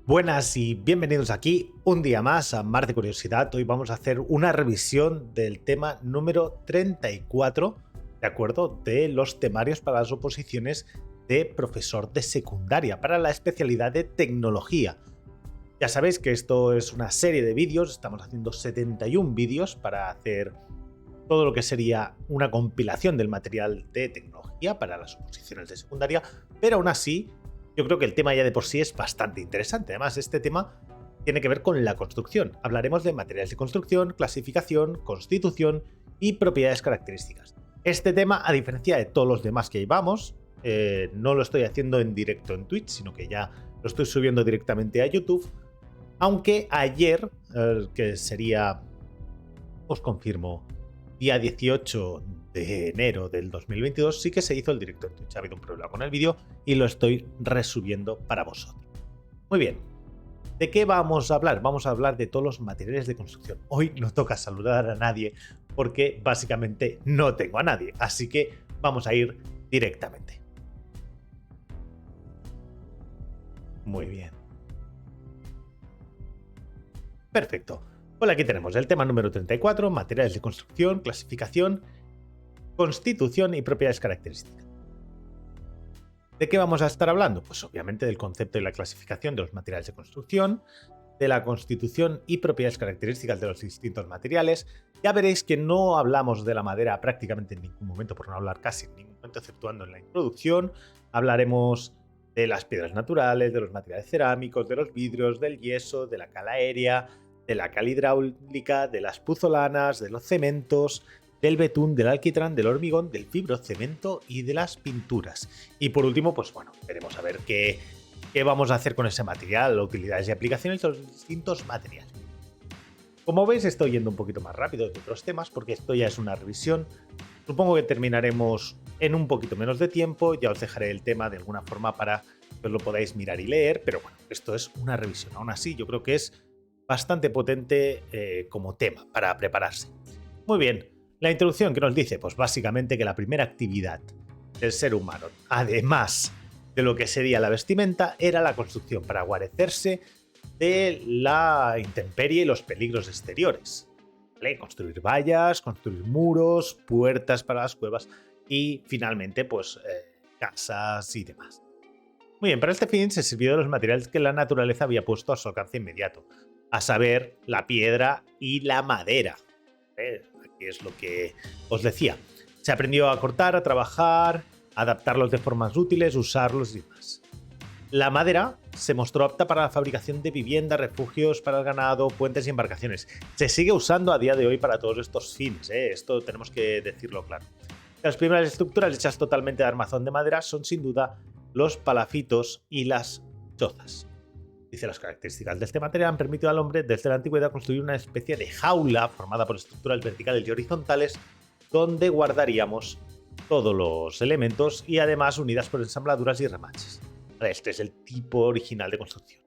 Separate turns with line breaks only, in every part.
Buenas y bienvenidos aquí un día más a Mar de Curiosidad. Hoy vamos a hacer una revisión del tema número 34, ¿de acuerdo? De los temarios para las oposiciones de profesor de secundaria, para la especialidad de tecnología. Ya sabéis que esto es una serie de vídeos, estamos haciendo 71 vídeos para hacer todo lo que sería una compilación del material de tecnología para las oposiciones de secundaria, pero aún así yo creo que el tema ya de por sí es bastante interesante. Además, este tema tiene que ver con la construcción. Hablaremos de materiales de construcción, clasificación, constitución y propiedades características. Este tema, a diferencia de todos los demás que llevamos, no lo estoy haciendo en directo en Twitch, sino que ya lo estoy subiendo directamente a YouTube. Aunque ayer, que sería, os confirmo, día 18 de enero del 2022, sí que se hizo el directo en Twitch. Ha habido un problema con el vídeo y lo estoy resubiendo para vosotros. Muy bien, ¿de qué vamos a hablar? Vamos a hablar de todos los materiales de construcción. Hoy no toca saludar a nadie porque básicamente no tengo a nadie, así que vamos a ir directamente. Muy bien. Perfecto. Pues aquí tenemos el tema número 34, materiales de construcción, clasificación, constitución y propiedades características. ¿De qué vamos a estar hablando? Pues obviamente del concepto y la clasificación de los materiales de construcción, de la constitución y propiedades características de los distintos materiales. Ya veréis que no hablamos de la madera prácticamente en ningún momento, por no hablar casi en ningún momento, exceptuando en la introducción. Hablaremos de las piedras naturales, de los materiales cerámicos, de los vidrios, del yeso, de la cal aérea, de la cal hidráulica, de las puzolanas, de los cementos, del betún, del alquitrán, del hormigón, del fibrocemento y de las pinturas. Y por último, pues bueno, veremos a ver qué vamos a hacer con ese material, utilidades y aplicaciones de los distintos materiales. Como veis, estoy yendo un poquito más rápido de otros temas porque esto ya es una revisión. Supongo que terminaremos en un poquito menos de tiempo. Ya os dejaré el tema de alguna forma para que os lo podáis mirar y leer, pero bueno, esto es una revisión. Aún así, yo creo que es bastante potente como tema para prepararse. Muy bien, la introducción que nos dice, pues básicamente que la primera actividad del ser humano, además de lo que sería la vestimenta, era la construcción para guarecerse de la intemperie y los peligros exteriores. ¿Vale? Construir vallas, construir muros, puertas para las cuevas y finalmente pues casas y demás. Muy bien, para este fin se sirvió de los materiales que la naturaleza había puesto a su alcance inmediato, a saber, la piedra y la madera. Aquí es lo que os decía. Se aprendió a cortar, a trabajar, a adaptarlos de formas útiles, usarlos y demás. La madera se mostró apta para la fabricación de viviendas, refugios para el ganado, puentes y embarcaciones. Se sigue usando a día de hoy para todos estos fines, esto tenemos que decirlo claro. Las primeras estructuras hechas totalmente de armazón de madera son sin duda los palafitos y las chozas. Dice, las características de este material han permitido al hombre desde la antigüedad construir una especie de jaula formada por estructuras verticales y horizontales donde guardaríamos todos los elementos y además unidas por ensambladuras y remaches. Este es el tipo original de construcción.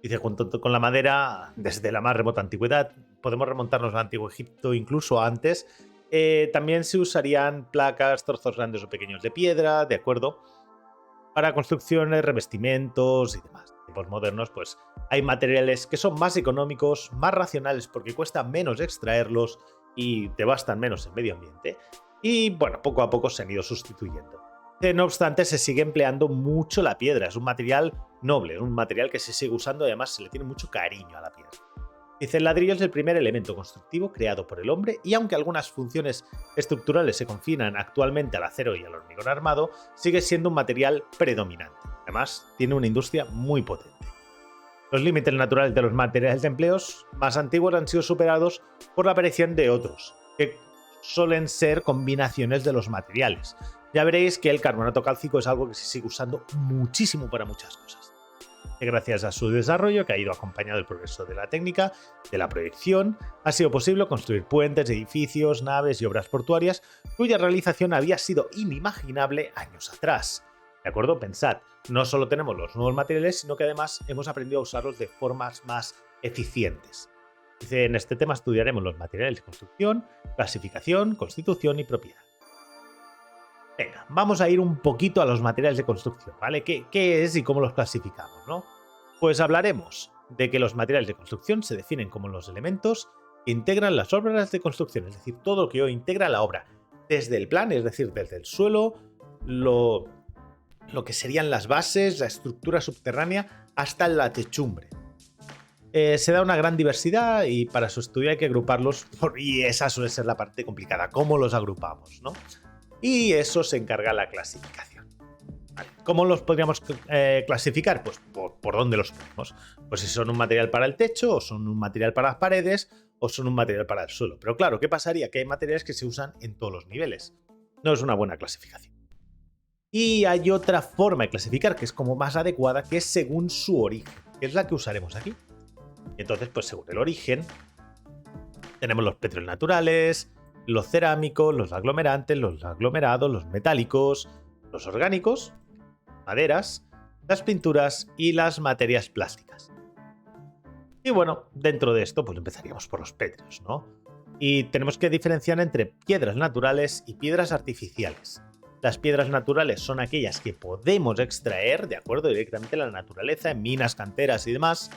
Dice, junto con la madera, desde la más remota antigüedad, podemos remontarnos al antiguo Egipto, incluso antes, también se usarían placas, trozos grandes o pequeños de piedra, de acuerdo, para construcciones, revestimientos y demás. En tiempos modernos, pues hay materiales que son más económicos, más racionales porque cuesta menos extraerlos y te bastan menos en medio ambiente. Y bueno, poco a poco se han ido sustituyendo. No obstante, se sigue empleando mucho la piedra. Es un material noble, un material que se sigue usando y además se le tiene mucho cariño a la piedra. Dice, el ladrillo es el primer elemento constructivo creado por el hombre y aunque algunas funciones estructurales se confinan actualmente al acero y al hormigón armado, sigue siendo un material predominante. Además, tiene una industria muy potente. Los límites naturales de los materiales de empleos más antiguos han sido superados por la aparición de otros, que suelen ser combinaciones de los materiales. Ya veréis que el carbonato cálcico es algo que se sigue usando muchísimo para muchas cosas. Gracias a su desarrollo, que ha ido acompañado del progreso de la técnica, de la proyección, ha sido posible construir puentes, edificios, naves y obras portuarias cuya realización había sido inimaginable años atrás. ¿De acuerdo? Pensad, no solo tenemos los nuevos materiales, sino que además hemos aprendido a usarlos de formas más eficientes. Dice, en este tema estudiaremos los materiales de construcción, clasificación, constitución y propiedad. Venga, vamos a ir un poquito a los materiales de construcción, ¿vale? ¿Qué es y cómo los clasificamos, ¿no? Pues hablaremos de que los materiales de construcción se definen como los elementos que integran las obras de construcción, es decir, todo lo que hoy integra la obra, desde el plan, es decir, desde el suelo, lo que serían las bases, la estructura subterránea, hasta la techumbre. Se da una gran diversidad y para su estudio hay que agruparlos, y esa suele ser la parte complicada, cómo los agrupamos, ¿no? Y eso se encarga la clasificación. Vale. ¿Cómo los podríamos clasificar? Pues por dónde los ponemos. Pues si son un material para el techo, o son un material para las paredes, o son un material para el suelo. Pero claro, ¿qué pasaría? Que hay materiales que se usan en todos los niveles. No es una buena clasificación. Y hay otra forma de clasificar que es como más adecuada, que es según su origen, que es la que usaremos aquí. Entonces, pues según el origen, tenemos los petróleos naturales, los cerámicos, los aglomerantes, los aglomerados, los metálicos, los orgánicos, maderas, las pinturas y las materias plásticas. Y bueno, dentro de esto, pues empezaríamos por los pétreos, ¿no? Y tenemos que diferenciar entre piedras naturales y piedras artificiales. Las piedras naturales son aquellas que podemos extraer, de acuerdo, directamente de la naturaleza, en minas, canteras y demás.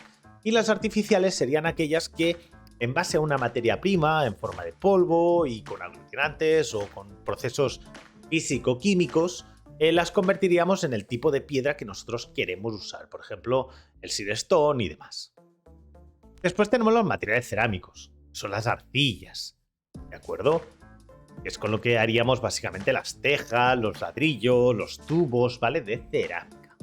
Y las artificiales serían aquellas que, en base a una materia prima, en forma de polvo y con aglutinantes o con procesos físico-químicos, las convertiríamos en el tipo de piedra que nosotros queremos usar. Por ejemplo, el silestone y demás. Después tenemos los materiales cerámicos, son las arcillas, ¿de acuerdo? Es con lo que haríamos básicamente las tejas, los ladrillos, los tubos, ¿vale? De cerámica.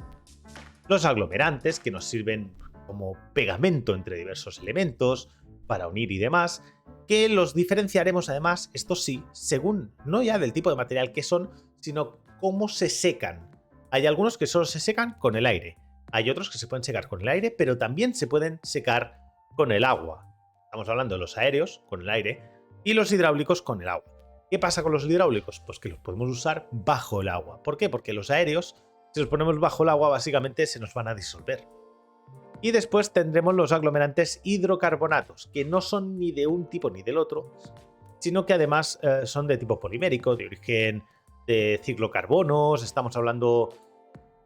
Los aglomerantes, que nos sirven como pegamento entre diversos elementos, para unir y demás, que los diferenciaremos además, esto sí, según no ya del tipo de material que son, sino cómo se secan. Hay algunos que solo se secan con el aire, hay otros que se pueden secar con el aire, pero también se pueden secar con el agua. Estamos hablando de los aéreos, con el aire, y los hidráulicos con el agua. ¿Qué pasa con los hidráulicos? Pues que los podemos usar bajo el agua. ¿Por qué? Porque los aéreos, si los ponemos bajo el agua, básicamente se nos van a disolver. Y después tendremos los aglomerantes hidrocarbonatos, que no son ni de un tipo ni del otro, sino que además son de tipo polimérico, de origen de ciclocarbonos, estamos hablando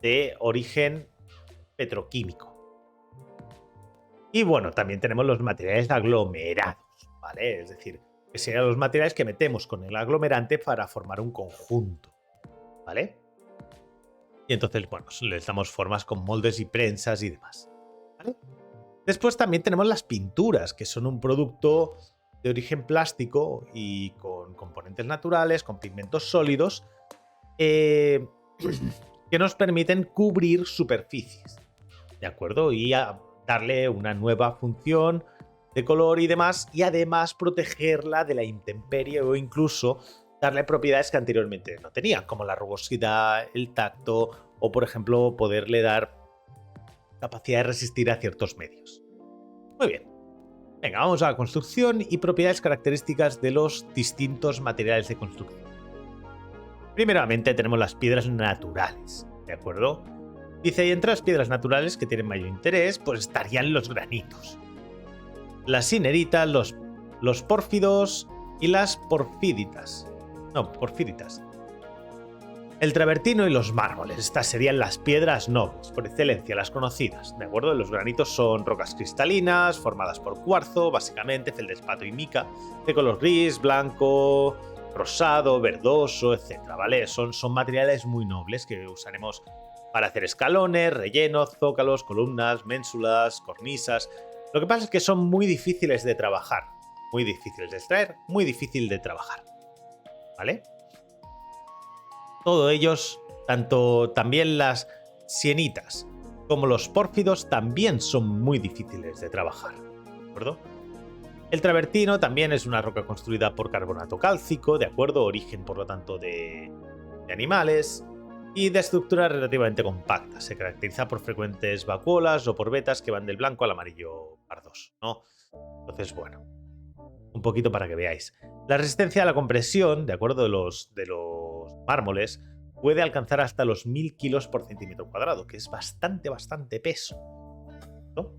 de origen petroquímico. Y bueno, también tenemos los materiales aglomerados, ¿vale? Es decir, que serían los materiales que metemos con el aglomerante para formar un conjunto, ¿vale? Y entonces, bueno, les damos formas con moldes y prensas y demás, ¿vale? Después también tenemos las pinturas, que son un producto de origen plástico y con componentes naturales, con pigmentos sólidos, que nos permiten cubrir superficies, ¿de acuerdo? Y darle una nueva función de color y demás, y además protegerla de la intemperie o incluso darle propiedades que anteriormente no tenía, como la rugosidad, el tacto o, por ejemplo, poderle dar capacidad de resistir a ciertos medios. Muy bien. Venga, vamos a la construcción y propiedades características de los distintos materiales de construcción. Primeramente tenemos las piedras naturales, ¿de acuerdo? Dice, y entre las piedras naturales que tienen mayor interés, pues estarían los granitos, las sineritas, los pórfidos y las porfíritas. El travertino y los mármoles. Estas serían las piedras nobles, por excelencia, las conocidas, ¿de acuerdo? Los granitos son rocas cristalinas, formadas por cuarzo, básicamente, feldespato y mica, de color gris, blanco, rosado, verdoso, etc., ¿vale? Son materiales muy nobles que usaremos para hacer escalones, rellenos, zócalos, columnas, ménsulas, cornisas. Lo que pasa es que son muy difíciles de trabajar, muy difíciles de extraer, muy difícil de trabajar, ¿vale? Todos ellos, tanto también las sienitas como los pórfidos, también son muy difíciles de trabajar, ¿de acuerdo? El travertino también es una roca construida por carbonato cálcico, ¿de acuerdo? Origen, por lo tanto, de animales y de estructura relativamente compacta. Se caracteriza por frecuentes vacuolas o por vetas que van del blanco al amarillo pardos, ¿no? Entonces, bueno, un poquito para que veáis. La resistencia a la compresión, de acuerdo, de los mármoles, puede alcanzar hasta los 1000 kilos por centímetro cuadrado, que es bastante peso, ¿no?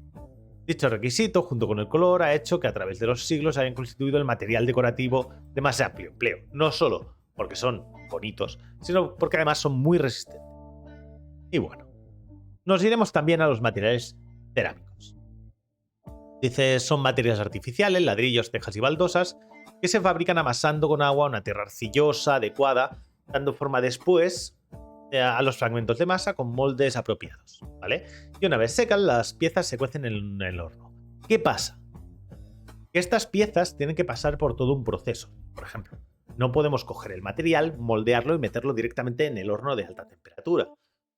Dicho requisito, junto con el color, ha hecho que a través de los siglos hayan constituido el material decorativo de más amplio empleo, no solo porque son bonitos, sino porque además son muy resistentes. Y bueno, nos iremos también a los materiales cerámicos. Dice, son materias artificiales, ladrillos, tejas y baldosas, que se fabrican amasando con agua una tierra arcillosa, adecuada, dando forma después a los fragmentos de masa con moldes apropiados, ¿vale? Y una vez secas, las piezas se cuecen en el horno. ¿Qué pasa? Que estas piezas tienen que pasar por todo un proceso. Por ejemplo, no podemos coger el material, moldearlo y meterlo directamente en el horno de alta temperatura,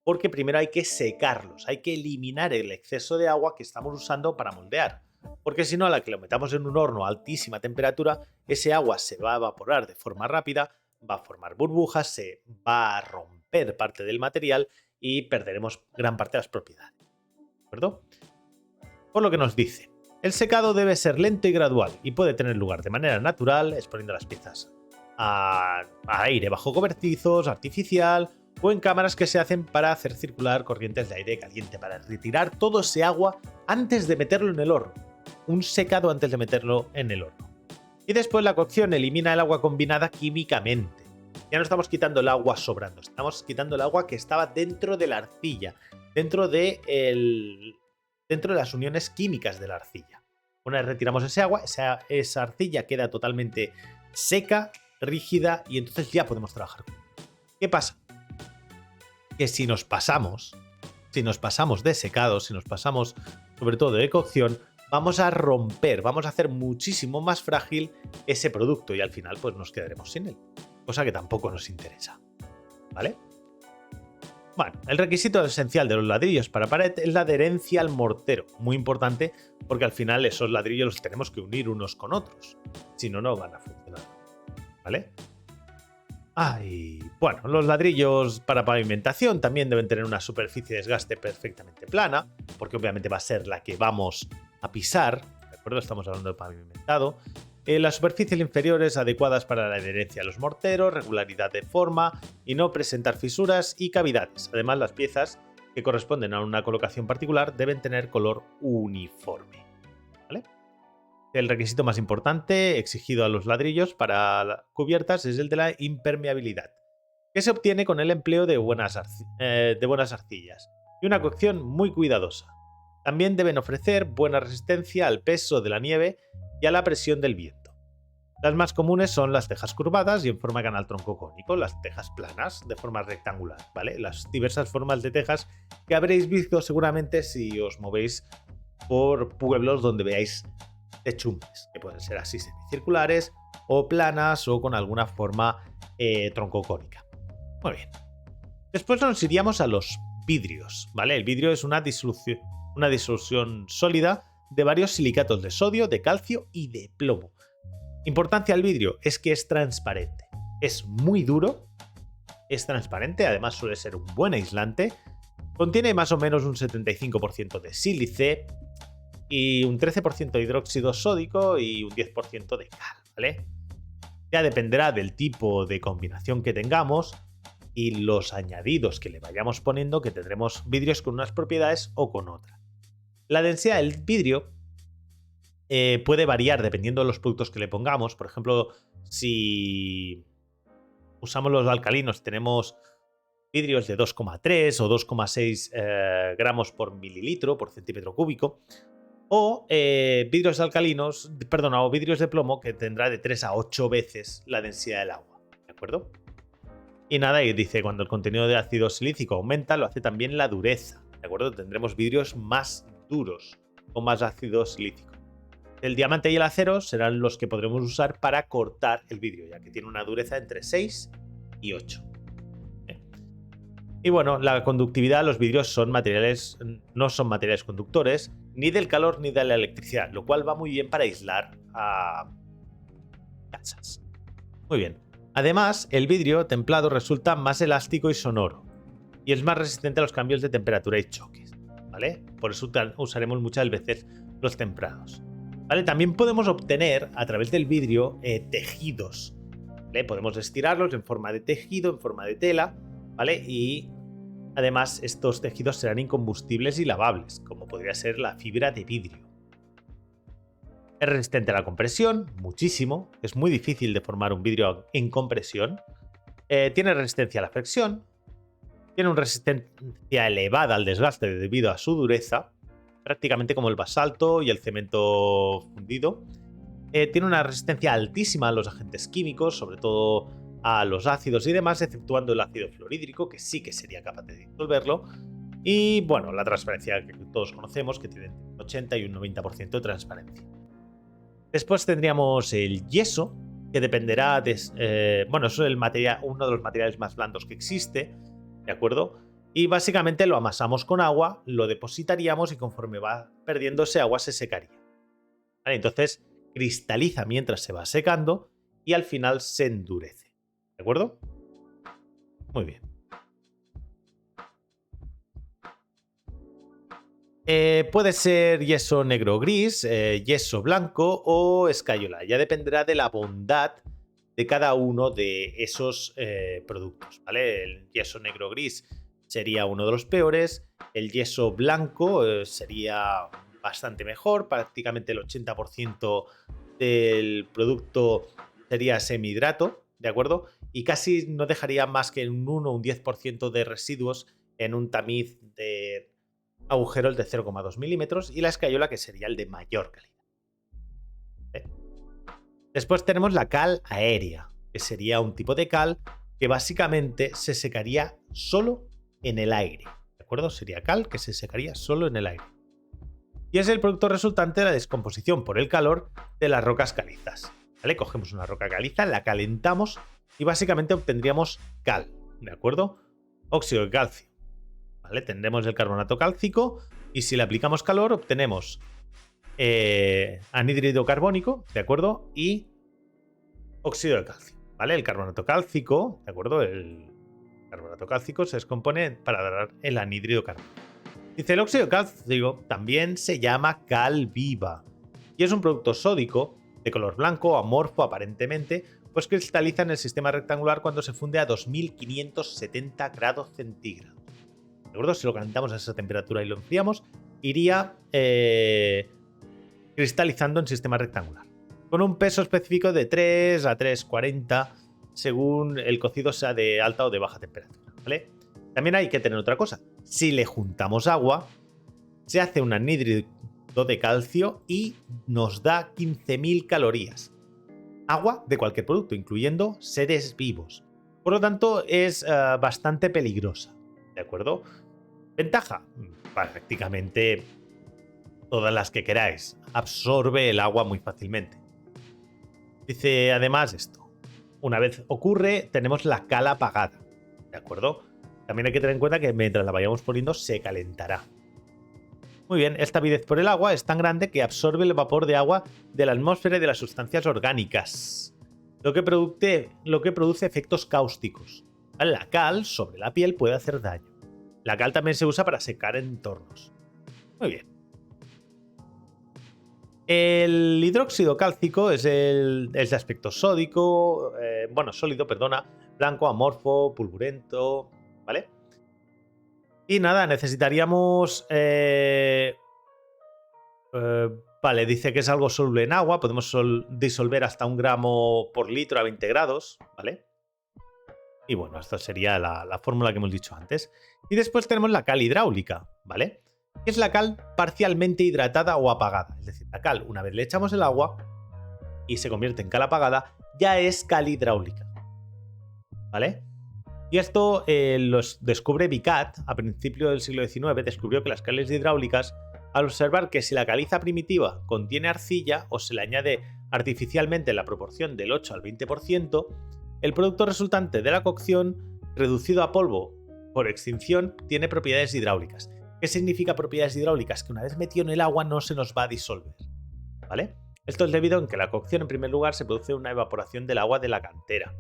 porque primero hay que secarlos, hay que eliminar el exceso de agua que estamos usando para moldear, porque si no, a la que lo metamos en un horno a altísima temperatura, ese agua se va a evaporar de forma rápida, va a formar burbujas, se va a romper parte del material y perderemos gran parte de las propiedades. ¿De acuerdo? Por lo que nos dice, el secado debe ser lento y gradual y puede tener lugar de manera natural, exponiendo las piezas a aire bajo cobertizos, artificial o en cámaras que se hacen para hacer circular corrientes de aire caliente, para retirar todo ese agua antes de meterlo en el horno. Un secado antes de meterlo en el horno. Y después la cocción elimina el agua combinada químicamente. Ya no estamos quitando el agua sobrando, estamos quitando el agua que estaba dentro de la arcilla, dentro de las uniones químicas de la arcilla. Una vez retiramos ese agua, esa arcilla queda totalmente seca, rígida y entonces ya podemos trabajar. ¿Qué pasa? Que si nos pasamos de secado, si nos pasamos sobre todo de cocción, vamos a romper, vamos a hacer muchísimo más frágil ese producto y al final pues nos quedaremos sin él, cosa que tampoco nos interesa, ¿vale? Bueno, el requisito esencial de los ladrillos para pared es la adherencia al mortero, muy importante porque al final esos ladrillos los tenemos que unir unos con otros, si no, no van a funcionar, ¿vale? Y bueno, los ladrillos para pavimentación también deben tener una superficie de desgaste perfectamente plana, porque obviamente va a ser la que vamos a pisar, ¿de acuerdo? Estamos hablando de pavimentado. Las superficies inferiores adecuadas para la adherencia a los morteros, regularidad de forma y no presentar fisuras y cavidades. Además, las piezas que corresponden a una colocación particular deben tener color uniforme, ¿vale? El requisito más importante exigido a los ladrillos para cubiertas es el de la impermeabilidad, que se obtiene con el empleo de buenas arcillas y una cocción muy cuidadosa. También deben ofrecer buena resistencia al peso de la nieve y a la presión del viento. Las más comunes son las tejas curvadas y en forma canal troncocónico, las tejas planas de forma rectangular, ¿vale? Las diversas formas de tejas que habréis visto seguramente si os movéis por pueblos donde veáis techumbres, que pueden ser así semicirculares o planas o con alguna forma troncocónica. Muy bien. Después nos iríamos a los vidrios, ¿vale? El vidrio es una disolución sólida de varios silicatos de sodio, de calcio y de plomo. Importancia del vidrio es que es transparente. Es muy duro, es transparente, además suele ser un buen aislante. Contiene más o menos un 75% de sílice y un 13% de hidróxido sódico y un 10% de cal, ¿vale? Ya dependerá del tipo de combinación que tengamos y los añadidos que le vayamos poniendo, que tendremos vidrios con unas propiedades o con otras. La densidad del vidrio puede variar dependiendo de los productos que le pongamos. Por ejemplo, si usamos los alcalinos, tenemos vidrios de 2,3 o 2,6 gramos por mililitro, por centímetro cúbico. O vidrios alcalinos, o vidrios de plomo que tendrá de 3 a 8 veces la densidad del agua, ¿de acuerdo? Y nada, y dice, cuando el contenido de ácido silícico aumenta, lo hace también la dureza, ¿de acuerdo? Tendremos vidrios más duros, con más ácido silícico. El diamante y el acero serán los que podremos usar para cortar el vidrio, ya que tiene una dureza entre 6 y 8. Y bueno, la conductividad, los vidrios no son materiales conductores, ni del calor ni de la electricidad, lo cual va muy bien para aislar a casas. Muy bien. Además, el vidrio templado resulta más elástico y sonoro, y es más resistente a los cambios de temperatura y choques, ¿vale? Por eso usaremos muchas veces los templados. ¿Vale? También podemos obtener a través del vidrio tejidos, ¿vale? Podemos estirarlos en forma de tejido, en forma de tela, ¿vale? Y además estos tejidos serán incombustibles y lavables, como podría ser la fibra de vidrio. Es resistente a la compresión, muchísimo. Es muy difícil de formar un vidrio en compresión. Tiene resistencia a la fricción. Tiene una resistencia elevada al desgaste debido a su dureza. prácticamente como el basalto y el cemento fundido. Tiene una resistencia altísima a los agentes químicos, sobre todo a los ácidos y demás, exceptuando el ácido fluorhídrico, que sí que sería capaz de disolverlo. Y bueno, la transparencia que todos conocemos, que tiene un 80 y un 90% de transparencia. Después tendríamos el yeso, que dependerá de... bueno, eso es uno de los materiales más blandos que existe, ¿de acuerdo? Y básicamente lo amasamos con agua, lo depositaríamos y conforme va perdiéndose agua se secaría. ¿Vale? Entonces cristaliza mientras se va secando y al final se endurece. ¿De acuerdo? Muy bien. Puede ser yeso negro o gris, yeso blanco o escayola. Ya dependerá de la bondad de cada uno de esos productos, ¿vale? El yeso negro o gris sería uno de los peores. El yeso blanco sería bastante mejor. Prácticamente el 80% del producto sería semihidrato, ¿de acuerdo? Y casi no dejaría más que un 1 o un 10% de residuos en un tamiz de agujeros de 0,2 milímetros y la escayola, que sería el de mayor calidad. Después tenemos la cal aérea, que sería un tipo de cal que básicamente se secaría solo en el aire. ¿De acuerdo? Sería cal que se secaría solo en el aire. Y es el producto resultante de la descomposición por el calor de las rocas calizas. ¿Vale? Cogemos una roca caliza, la calentamos y básicamente obtendríamos cal. ¿De acuerdo? Óxido de calcio. ¿Vale? Tendremos el carbonato cálcico y si le aplicamos calor obtenemos anhídrido carbónico, ¿de acuerdo? Y óxido de calcio, ¿vale? El carbonato cálcico, ¿de acuerdo? El carbonato cálcico se descompone para dar el anhídrido carbónico. Dice, el óxido de calcio también se llama cal viva y es un producto sódico de color blanco, amorfo aparentemente, pues cristaliza en el sistema rectangular cuando se funde a 2570 grados centígrados. ¿De acuerdo? Si lo calentamos a esa temperatura y lo enfriamos, iría cristalizando en sistema rectangular. Con un peso específico de 3 a 3,40 según el cocido sea de alta o de baja temperatura. ¿Vale? También hay que tener otra cosa. Si le juntamos agua, se hace un anhídrido de calcio y nos da 15.000 calorías. Agua de cualquier producto, incluyendo seres vivos. Por lo tanto, es bastante peligrosa. ¿De acuerdo? Ventaja, prácticamente todas las que queráis. Absorbe el agua muy fácilmente. Dice además esto. Una vez ocurre, tenemos la cal apagada. ¿De acuerdo? También hay que tener en cuenta que mientras la vayamos poniendo se calentará. Muy bien, esta avidez por el agua es tan grande que absorbe el vapor de agua de la atmósfera y de las sustancias orgánicas, lo que produce efectos cáusticos. La cal sobre la piel puede hacer daño. La cal también se usa para secar entornos. Muy bien. El hidróxido cálcico es de aspecto sólido, blanco, amorfo, pulgurento, ¿vale? Y nada, necesitaríamos... vale, dice que es algo soluble en agua, podemos disolver hasta 1 gramo por litro a 20 grados, ¿vale? Y bueno, esto sería la fórmula que hemos dicho antes. Y después tenemos la cal hidráulica, ¿vale? Que es la cal parcialmente hidratada o apagada. Es decir, la cal, una vez le echamos el agua y se convierte en cal apagada, ya es cal hidráulica, ¿vale? Y esto los descubre Vicat a principios del siglo XIX. Descubrió que las cales hidráulicas, al observar que si la caliza primitiva contiene arcilla o se le añade artificialmente la proporción del 8 al 20%, el producto resultante de la cocción, reducido a polvo por extinción, tiene propiedades hidráulicas. ¿Qué significa propiedades hidráulicas? Que una vez metido en el agua no se nos va a disolver, ¿vale? Esto es debido a que la cocción, en primer lugar, se produce una evaporación del agua de la cantera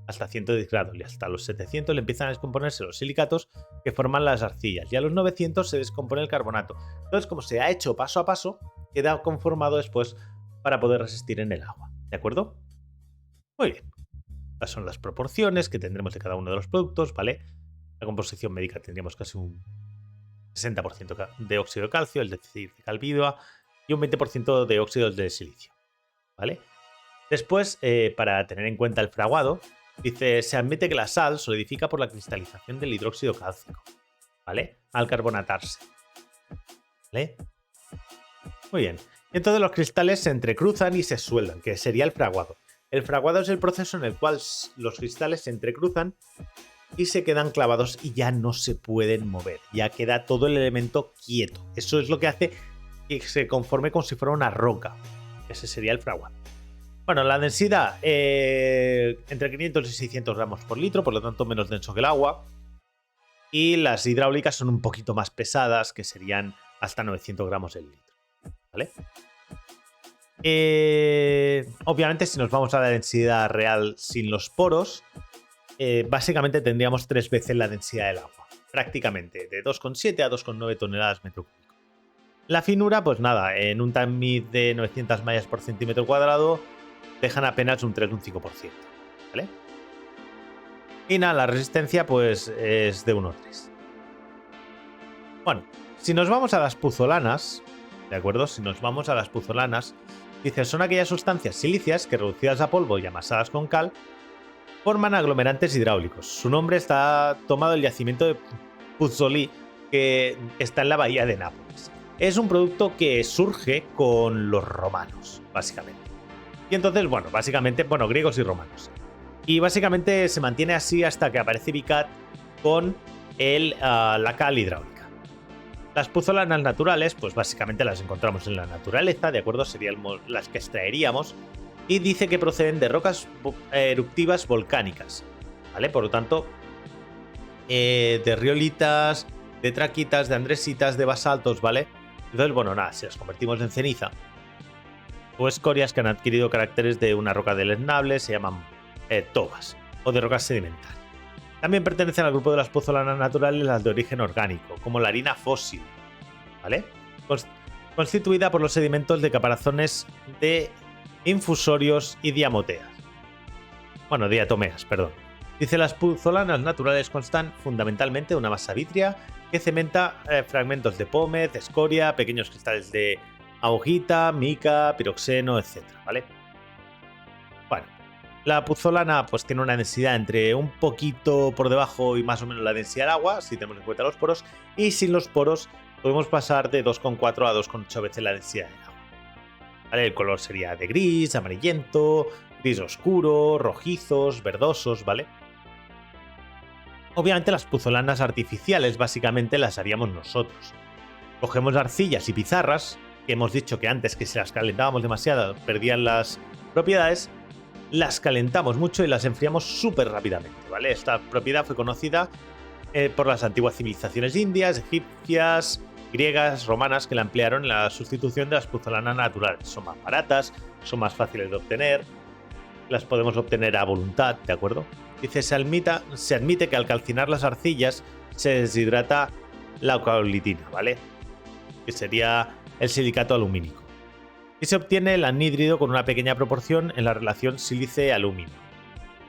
hasta 110 grados y hasta los 700 le empiezan a descomponerse los silicatos que forman las arcillas y a los 900 se descompone el carbonato. Entonces, como se ha hecho paso a paso, queda conformado después para poder resistir en el agua, ¿de acuerdo? Muy bien. Estas son las proporciones que tendremos de cada uno de los productos, ¿vale? La composición médica tendríamos casi un 60% de óxido de calcio, es decir, de cal viva, y un 20% de óxidos de silicio, ¿vale? Después, para tener en cuenta el fraguado, dice, se admite que la sal solidifica por la cristalización del hidróxido cálcico, ¿vale? Al carbonatarse. ¿Vale? Muy bien. Entonces los cristales se entrecruzan y se sueldan, que sería el fraguado. El fraguado es el proceso en el cual los cristales se entrecruzan y se quedan clavados y ya no se pueden mover. Ya queda todo el elemento quieto. Eso es lo que hace que se conforme como si fuera una roca. Ese sería el fraguado. Bueno, la densidad entre 500 y 600 gramos por litro, por lo tanto menos denso que el agua. Y las hidráulicas son un poquito más pesadas, que serían hasta 900 gramos el litro. ¿Vale? Obviamente, si nos vamos a la densidad real sin los poros, básicamente tendríamos 3 veces la densidad del agua. Prácticamente, de 2,7 a 2,9 toneladas metro cúbico. La finura, pues nada, en un TAMID de 900 mallas por centímetro cuadrado, dejan apenas un 3 o un 5%. ¿Vale? Y nada, la resistencia pues es de 1,3. Bueno, si nos vamos a las puzolanas, ¿de acuerdo? Si nos vamos a las puzolanas, dice, son aquellas sustancias silíceas que reducidas a polvo y amasadas con cal forman aglomerantes hidráulicos. Su nombre está tomado del yacimiento de Puzzolí, que está en la bahía de Nápoles. Es un producto que surge con los romanos, básicamente. Y entonces, bueno, básicamente, griegos y romanos. Y básicamente se mantiene así hasta que aparece Vicat con la cal hidráulica. Las puzolanas naturales, pues básicamente las encontramos en la naturaleza, ¿de acuerdo? Serían las que extraeríamos. Y dice que proceden de rocas eruptivas volcánicas, ¿vale? Por lo tanto, de riolitas, de traquitas, de andresitas, de basaltos, ¿vale? Entonces, bueno, nada, si las convertimos en ceniza o escorias que han adquirido caracteres de una roca deleznable, se llaman tobas, o de rocas sedimentarias. También pertenecen al grupo de las puzolanas naturales las de origen orgánico, como la harina fósil, ¿vale? Constituida por los sedimentos de caparazones de infusorios y diatomeas, perdón. Dice, las puzolanas naturales constan fundamentalmente de una masa vítrea que cementa fragmentos de pómez, escoria, pequeños cristales de augita, mica, piroxeno, etc. ¿Vale? Bueno, la puzolana pues tiene una densidad entre un poquito por debajo y más o menos la densidad del agua, si tenemos en cuenta los poros, y sin los poros podemos pasar de 2,4 a 2,8 veces la densidad del agua. ¿Vale? El color sería de gris, amarillento, gris oscuro, rojizos, verdosos, ¿vale? Obviamente las puzolanas artificiales básicamente las haríamos nosotros. Cogemos arcillas y pizarras, que hemos dicho que antes que si las calentábamos demasiado perdían las propiedades, las calentamos mucho y las enfriamos súper rápidamente, ¿vale? Esta propiedad fue conocida por las antiguas civilizaciones indias, egipcias, griegas, romanas, que la emplearon en la sustitución de las puzolanas naturales. Son más baratas, son más fáciles de obtener, las podemos obtener a voluntad, ¿de acuerdo? Dice, se admite que al calcinar las arcillas se deshidrata la eucaolitina, ¿vale? Que sería el silicato alumínico. Y se obtiene el anhídrido con una pequeña proporción en la relación sílice-alumina.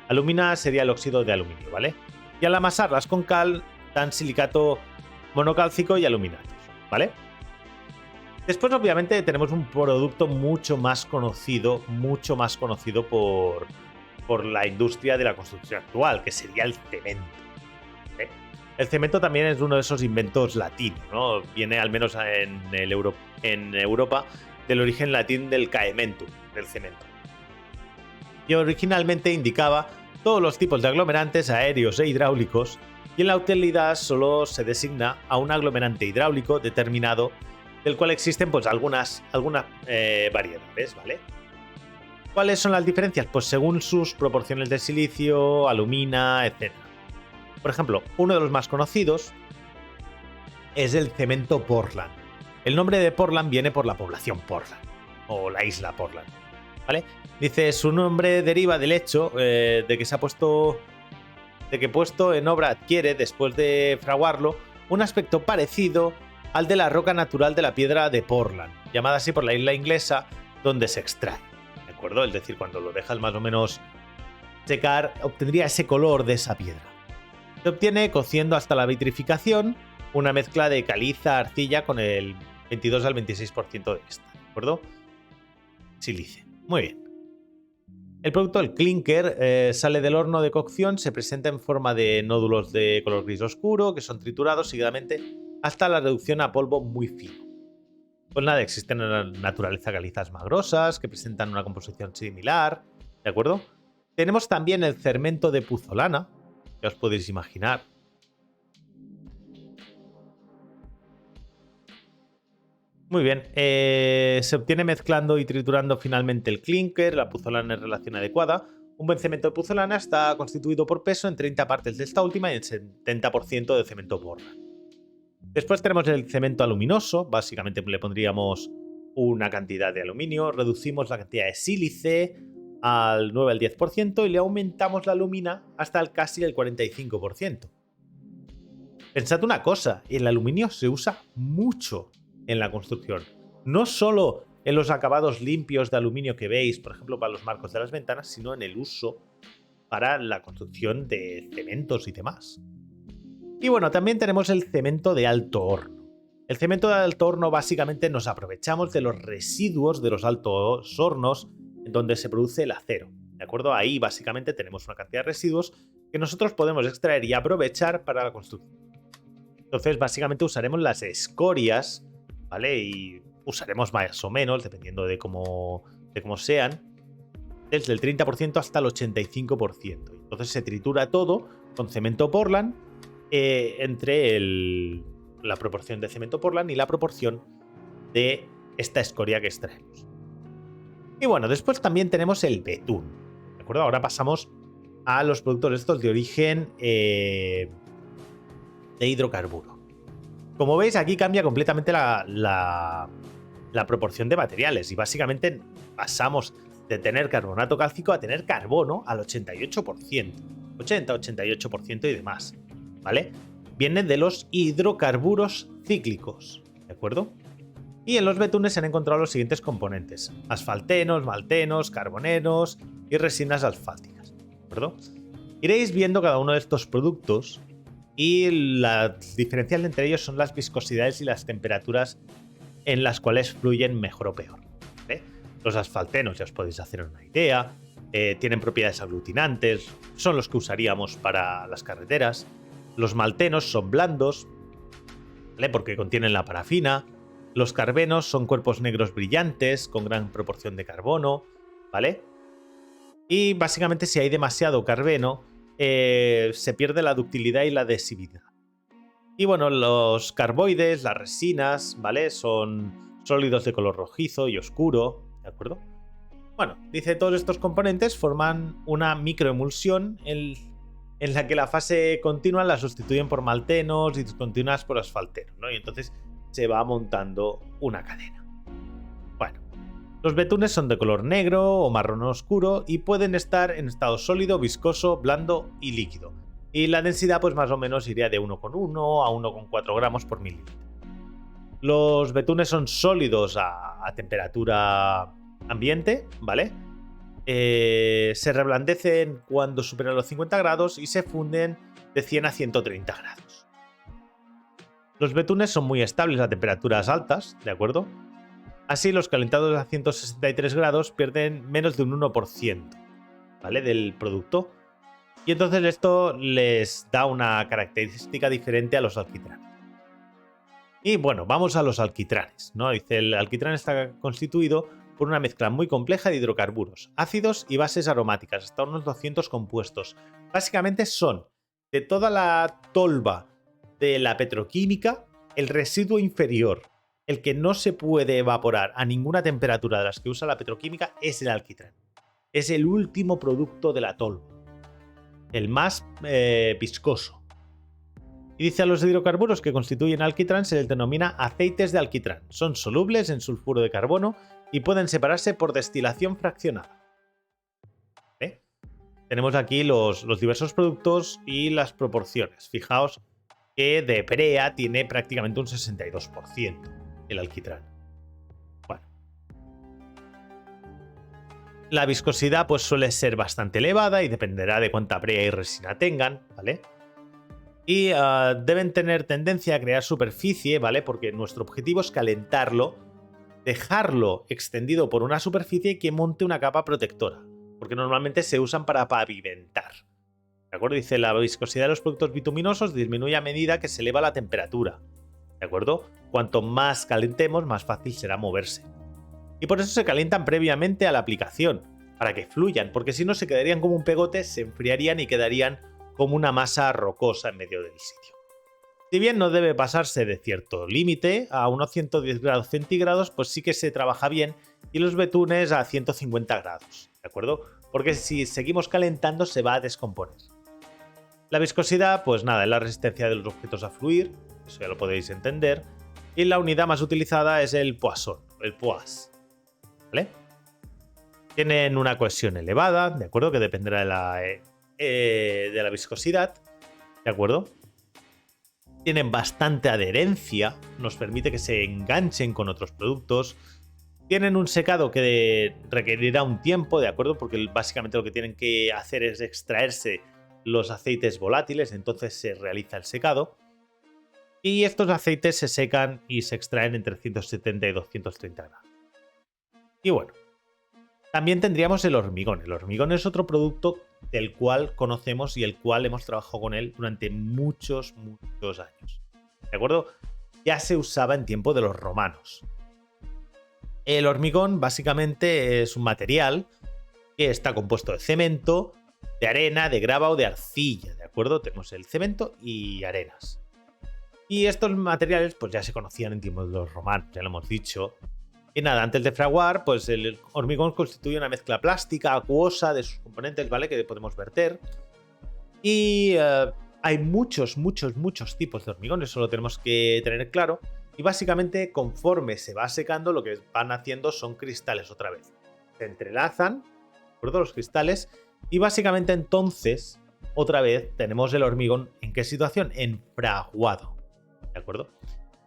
Alumina sería el óxido de aluminio, ¿vale? Y al amasarlas con cal dan silicato monocálcico y aluminatos, ¿vale? Después, obviamente, tenemos un producto mucho más conocido por la industria de la construcción actual, que sería el cemento. ¿Eh? El cemento también es uno de esos inventos latinos, ¿no? Viene al menos en Europa del origen latín del caementum, del cemento. Y originalmente indicaba todos los tipos de aglomerantes aéreos e hidráulicos, y en la actualidad solo se designa a un aglomerante hidráulico determinado, del cual existen pues algunas variedades, ¿vale? ¿Cuáles son las diferencias? Pues según sus proporciones de silicio, alumina, etc. Por ejemplo, uno de los más conocidos es el cemento Portland. El nombre de Portland viene por la población Portland, o la isla Portland, ¿vale? Dice, su nombre deriva del hecho de que puesto en obra adquiere, después de fraguarlo, un aspecto parecido al de la roca natural de la piedra de Portland, llamada así por la isla inglesa donde se extrae, ¿de acuerdo? Es decir, cuando lo dejas más o menos secar, obtendría ese color de esa piedra. Se obtiene cociendo hasta la vitrificación, una mezcla de caliza, arcilla con el 22 al 26% de esta, ¿de acuerdo? Silicio. Muy bien. El producto, el clinker, sale del horno de cocción, se presenta en forma de nódulos de color gris oscuro que son triturados seguidamente hasta la reducción a polvo muy fino. Pues nada, existen en la naturaleza calizas magrosas que presentan una composición similar, ¿de acuerdo? Tenemos también el cemento de puzolana, ya os podéis imaginar. Muy bien, se obtiene mezclando y triturando finalmente el clinker, la puzolana en relación adecuada. Un buen cemento de puzolana está constituido por peso en 30 partes de esta última y en 70% de cemento Portland. Después tenemos el cemento aluminoso, básicamente le pondríamos una cantidad de aluminio, reducimos la cantidad de sílice al 9 al 10% y le aumentamos la alumina hasta casi el 45%. Pensad una cosa, el aluminio se usa mucho en la construcción, no solo en los acabados limpios de aluminio que veis, por ejemplo, para los marcos de las ventanas, sino en el uso para la construcción de cementos y demás. Y bueno, también tenemos el cemento de alto horno. El cemento de alto horno básicamente nos aprovechamos de los residuos de los altos hornos en donde se produce el acero, ¿de acuerdo? Ahí básicamente tenemos una cantidad de residuos que nosotros podemos extraer y aprovechar para la construcción. Entonces básicamente usaremos las escorias, ¿vale? Y usaremos más o menos, dependiendo de cómo sean, desde el 30% hasta el 85%. Entonces se tritura todo con cemento Portland entre la proporción de cemento Portland y la proporción de esta escoria que extraemos. Y bueno, después también tenemos el betún, ¿de acuerdo? Ahora pasamos a los productos estos de origen de hidrocarburo. Como veis, aquí cambia completamente la proporción de materiales y básicamente pasamos de tener carbonato cálcico a tener carbono al 88%, 80-88% y demás, ¿vale? Vienen de los hidrocarburos cíclicos, ¿de acuerdo? Y en los betunes se han encontrado los siguientes componentes: asfaltenos, maltenos, carboneros y resinas asfálticas, ¿de acuerdo? Iréis viendo cada uno de estos productos y las diferencias entre ellos son las viscosidades y las temperaturas en las cuales fluyen mejor o peor, ¿vale? Los asfaltenos, ya os podéis hacer una idea, tienen propiedades aglutinantes, son los que usaríamos para las carreteras. Los maltenos son blandos, ¿vale? Porque contienen la parafina. Los carbenos son cuerpos negros brillantes con gran proporción de carbono, ¿vale? Y básicamente si hay demasiado carbeno, se pierde la ductilidad y la adhesividad. Y bueno, los carboides, las resinas, ¿vale? Son sólidos de color rojizo y oscuro, ¿de acuerdo? Bueno, dice, todos estos componentes forman una microemulsión en la que la fase continua la sustituyen por maltenos y discontinuas por asfaltenos, ¿no? Y entonces se va montando una cadena. Bueno, los betunes son de color negro o marrón oscuro y pueden estar en estado sólido, viscoso, blando y líquido. Y la densidad pues más o menos iría de 1,1 a 1,4 gramos por mililitro. Los betunes son sólidos a temperatura ambiente, ¿vale? Se reblandecen cuando superan los 50 grados y se funden de 100 a 130 grados. Los betunes son muy estables a temperaturas altas, ¿de acuerdo? Así, los calentados a 163 grados pierden menos de un 1%, ¿vale? Del producto. Y entonces esto les da una característica diferente a los alquitranes. Y bueno, vamos a los alquitranes, ¿no? Dice, el alquitrán está constituido por una mezcla muy compleja de hidrocarburos, ácidos y bases aromáticas, hasta unos 200 compuestos. Básicamente son de toda la tolva de la petroquímica, el residuo inferior, el que no se puede evaporar a ninguna temperatura de las que usa la petroquímica, es el alquitrán. Es el último producto de la tolva, el más viscoso. Y dice, a los hidrocarburos que constituyen alquitrán se les denomina aceites de alquitrán. Son solubles en sulfuro de carbono y pueden separarse por destilación fraccionada. Tenemos aquí los diversos productos y las proporciones. Fijaos que de brea tiene prácticamente un 62% el alquitrán. Bueno. La viscosidad pues suele ser bastante elevada y dependerá de cuánta brea y resina tengan, ¿vale? Y deben tener tendencia a crear superficie, ¿vale? Porque nuestro objetivo es calentarlo, dejarlo extendido por una superficie y que monte una capa protectora, porque normalmente se usan para pavimentar. ¿De acuerdo? Dice, la viscosidad de los productos bituminosos disminuye a medida que se eleva la temperatura. ¿De ¿de acuerdo? Cuanto más calentemos, más fácil será moverse. Y por eso se calientan previamente a la aplicación, para que fluyan, porque si no se quedarían como un pegote, se enfriarían y quedarían como una masa rocosa en medio del sitio. Si bien no debe pasarse de cierto límite, a unos 110 grados centígrados, pues sí que se trabaja bien, y los betunes a 150 grados, ¿de acuerdo? Porque si seguimos calentando se va a descomponer. La viscosidad, pues nada, es la resistencia de los objetos a fluir, eso ya lo podéis entender, y la unidad más utilizada es el Poisson, el Poise, ¿vale? Tienen una cohesión elevada, ¿de acuerdo? Que dependerá de la viscosidad, ¿de acuerdo? Tienen bastante adherencia, nos permite que se enganchen con otros productos. Tienen un secado que requerirá un tiempo, ¿de acuerdo? Porque básicamente lo que tienen que hacer es extraerse los aceites volátiles, entonces se realiza el secado. Y estos aceites se secan y se extraen entre 170 y 230 grados. Y bueno, también tendríamos el hormigón. El hormigón es otro producto del cual conocemos y el cual hemos trabajado con él durante muchos años. ¿De acuerdo? Ya se usaba en tiempo de los romanos. El hormigón básicamente es un material que está compuesto de cemento, de arena, de grava o de arcilla, ¿de acuerdo? Tenemos el cemento y arenas. Y estos materiales pues ya se conocían en tiempos de los romanos, ya lo hemos dicho. Y nada, antes de fraguar, pues el hormigón constituye una mezcla plástica, acuosa de sus componentes, ¿vale? Que podemos verter. Y hay muchos tipos de hormigón, eso lo tenemos que tener claro. Y básicamente, conforme se va secando, lo que van haciendo son cristales otra vez. Se entrelazan, ¿de los cristales? Y básicamente entonces, otra vez, tenemos el hormigón. ¿En qué situación? En fraguado, ¿de acuerdo?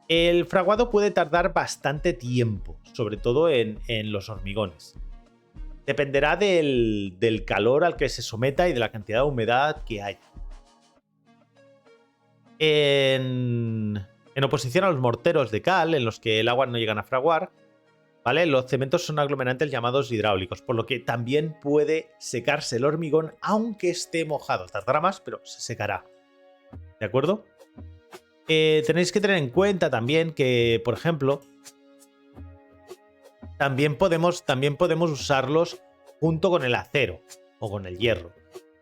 El fraguado puede tardar bastante tiempo, sobre todo en los hormigones. Dependerá del calor al que se someta y de la cantidad de humedad que haya. En oposición a los morteros de cal, en los que el agua no llegan a fraguar, ¿vale? Los cementos son aglomerantes llamados hidráulicos, por lo que también puede secarse el hormigón aunque esté mojado. Tardará más, pero se secará. ¿De acuerdo? Tenéis que tener en cuenta también que, por ejemplo, también podemos usarlos junto con el acero o con el hierro,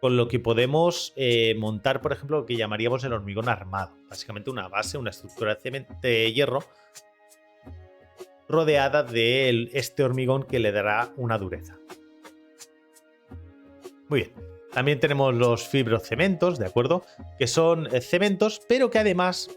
con lo que podemos montar, por ejemplo, lo que llamaríamos el hormigón armado, básicamente una base, una estructura de hierro rodeada de este hormigón que le dará una dureza. Muy bien. También tenemos los fibrocementos, ¿de acuerdo? Que son cementos, pero que además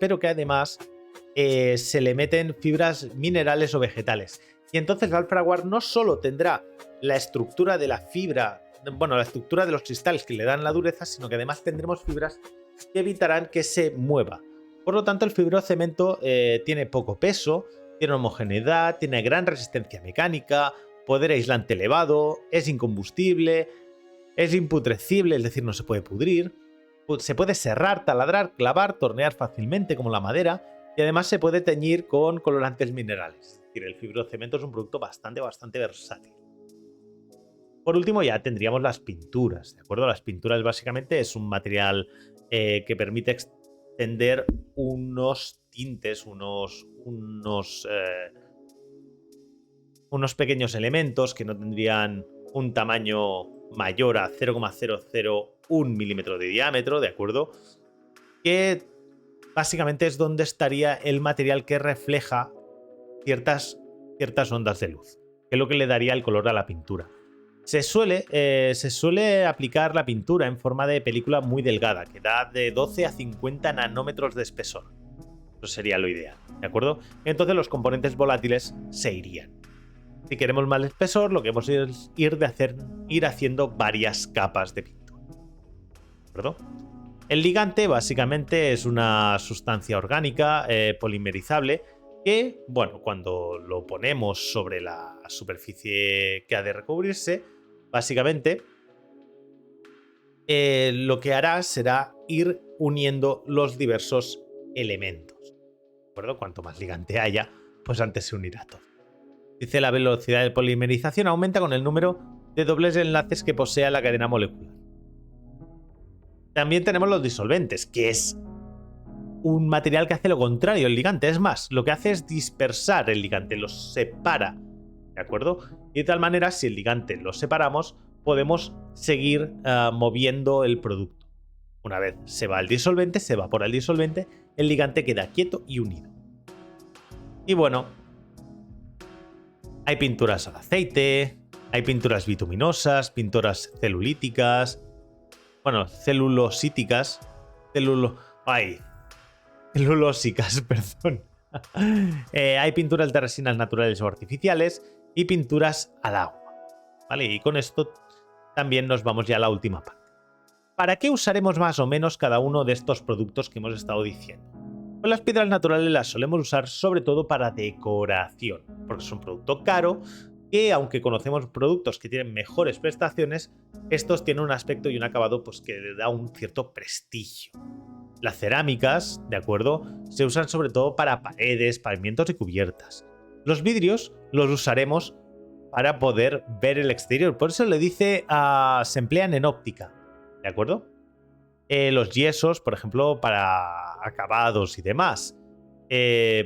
se le meten fibras minerales o vegetales. Y entonces al fraguar no solo tendrá la estructura de la fibra, bueno, la estructura de los cristales que le dan la dureza, sino que además tendremos fibras que evitarán que se mueva. Por lo tanto, el fibrocemento tiene poco peso, tiene homogeneidad, tiene gran resistencia mecánica, poder aislante elevado, es incombustible, es imputrescible, es decir, no se puede pudrir, se puede serrar, taladrar, clavar, tornear fácilmente como la madera y además se puede teñir con colorantes minerales. Es decir, el fibrocemento es un producto bastante versátil. Por último ya tendríamos las pinturas, ¿de acuerdo? Las pinturas básicamente es un material que permite extender unos tintes, unos pequeños elementos que no tendrían un tamaño mayor a 0,001 milímetro de diámetro, ¿de acuerdo? Que básicamente es donde estaría el material que refleja ciertas ondas de luz, que es lo que le daría el color a la pintura. Se suele aplicar la pintura en forma de película muy delgada, que da de 12 a 50 nanómetros de espesor. Eso sería lo ideal, ¿de acuerdo? Entonces los componentes volátiles se irían. Si queremos más espesor, lo que hemos es ir haciendo varias capas de pintura. ¿De acuerdo? El ligante básicamente es una sustancia orgánica polimerizable que, bueno, cuando lo ponemos sobre la superficie que ha de recubrirse, básicamente lo que hará será ir uniendo los diversos elementos. ¿De acuerdo? Cuanto más ligante haya, pues antes se unirá todo. Dice la velocidad de polimerización aumenta con el número de dobles enlaces que posea la cadena molecular. También tenemos los disolventes, que es un material que hace lo contrario, el ligante. Es más, lo que hace es dispersar el ligante, lo separa, ¿de acuerdo? Y de tal manera, si el ligante lo separamos, podemos seguir moviendo el producto. Una vez se va el disolvente, se evapora el disolvente, el ligante queda quieto y unido. Y bueno, hay pinturas al aceite, hay pinturas bituminosas, pinturas celulíticas, bueno, celulosíticas, celulósicas, perdón. Hay pinturas de resinas naturales o artificiales y pinturas al agua, ¿vale? Y con esto también nos vamos ya a la última parte. ¿Para qué usaremos más o menos cada uno de estos productos que hemos estado diciendo? Pues las piedras naturales las solemos usar sobre todo para decoración, porque es un producto caro que, aunque conocemos productos que tienen mejores prestaciones, estos tienen un aspecto y un acabado pues, que le da un cierto prestigio. Las cerámicas, ¿de acuerdo?, se usan sobre todo para paredes, pavimentos y cubiertas. Los vidrios los usaremos para poder ver el exterior, por eso le dice se emplean en óptica, ¿de acuerdo? Los yesos, por ejemplo, para acabados y demás.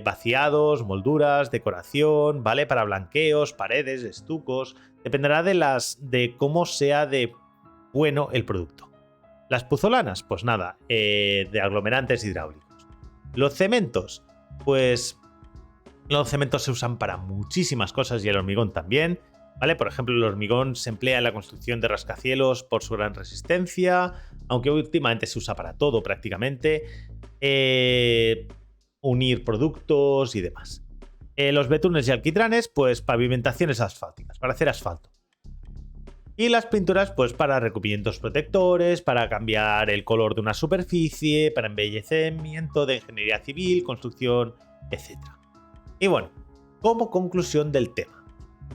Vaciados, molduras, decoración, ¿vale? Para blanqueos, paredes, estucos. Dependerá de cómo sea de bueno el producto. Las puzolanas, pues nada, de aglomerantes hidráulicos. Los cementos, pues los cementos se usan para muchísimas cosas y el hormigón también, ¿vale? Por ejemplo, el hormigón se emplea en la construcción de rascacielos por su gran resistencia, aunque últimamente se usa para todo prácticamente. Unir productos y demás. Los betunes y alquitranes, pues pavimentaciones asfálticas, para hacer asfalto. Y las pinturas, pues para recubrimientos protectores, para cambiar el color de una superficie, para embellecimiento de ingeniería civil, construcción, etc. Y bueno, como conclusión del tema.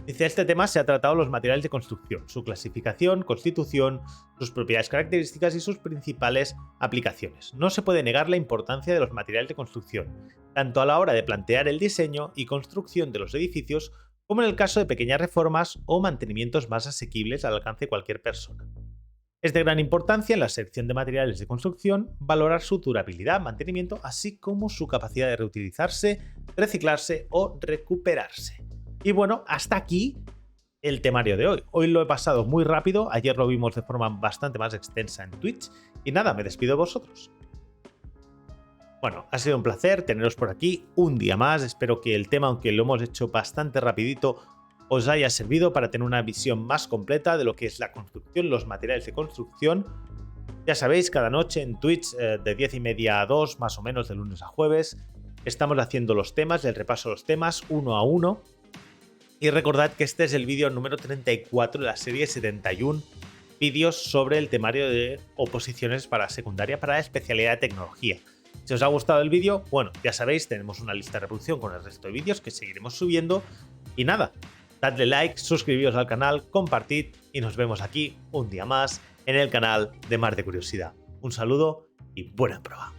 Dice, este tema se ha tratado los materiales de construcción, su clasificación, constitución, sus propiedades características y sus principales aplicaciones. No se puede negar la importancia de los materiales de construcción, tanto a la hora de plantear el diseño y construcción de los edificios, como en el caso de pequeñas reformas o mantenimientos más asequibles al alcance de cualquier persona. Es de gran importancia en la selección de materiales de construcción valorar su durabilidad, mantenimiento, así como su capacidad de reutilizarse, reciclarse o recuperarse. Y bueno, hasta aquí el temario de hoy. Hoy lo he pasado muy rápido, ayer lo vimos de forma bastante más extensa en Twitch y nada, me despido de vosotros. Bueno, ha sido un placer teneros por aquí un día más, espero que el tema, aunque lo hemos hecho bastante rapidito, os haya servido para tener una visión más completa de lo que es la construcción, los materiales de construcción. Ya sabéis, cada noche en Twitch de 10:30 a 2, más o menos de lunes a jueves, estamos haciendo los temas, el repaso de los temas uno a uno. Y recordad que este es el vídeo número 34 de la serie 71 vídeos sobre el temario de oposiciones para secundaria para la especialidad de tecnología. Si os ha gustado el vídeo, bueno, ya sabéis, tenemos una lista de reproducción con el resto de vídeos que seguiremos subiendo. Y nada, dadle like, suscribíos al canal, compartid y nos vemos aquí un día más en el canal de Mar de Curiosidad. Un saludo y buena prueba.